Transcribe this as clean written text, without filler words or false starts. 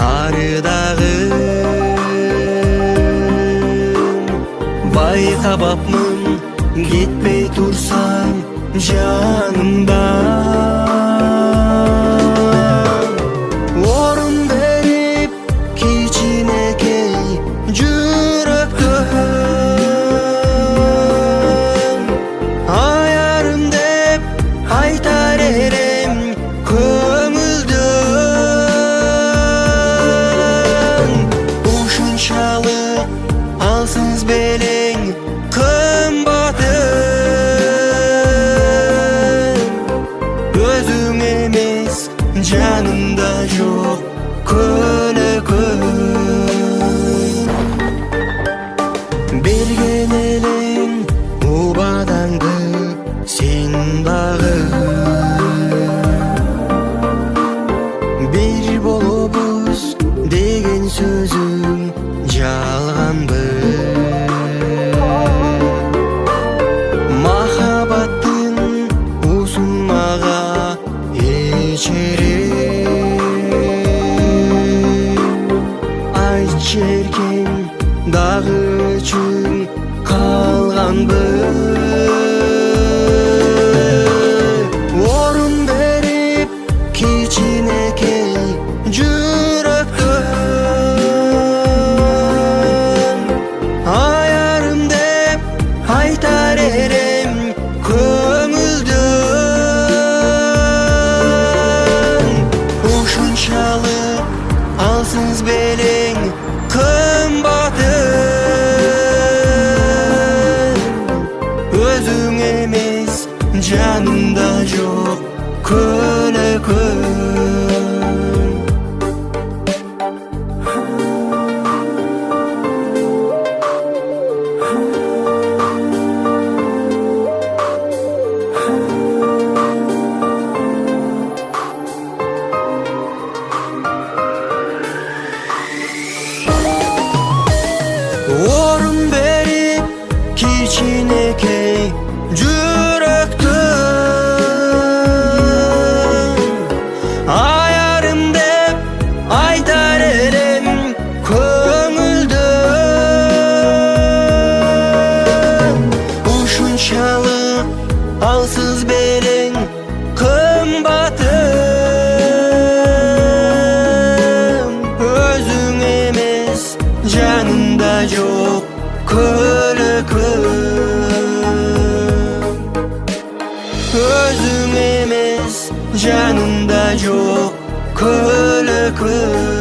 арыдагым. Байкабапмын кетпей турсаң жанымдан. Орун берип кичинекей жүрөктөн, аярым деп айтар элем көңүлдөн. Ушунчалык алсыз белең кымбатым, өзүң эмес жанымда жок көлөкөм. Берген элең убадаңды сен дагы, бир болобуз деген сөзүң жалганбы. Махабаттын усунмага айтчы эркем дагы үчүн калганбы. Орун берип кичинекей жүрөктөн, аярым деп айтар элем көңүлдөн. Ушунчалык алсыз белең кымбатым, өзүң эмес жанымда жок көлөкөм. Орун берип кичинекей жүрөктөн, аярым деп айтар элем көңүлдөн. Ушунчалык алсыз белең кымбатым, өзүң эмес жанымда жок көлөкөм. Өзүң эмес жанымда жок көлөкөм.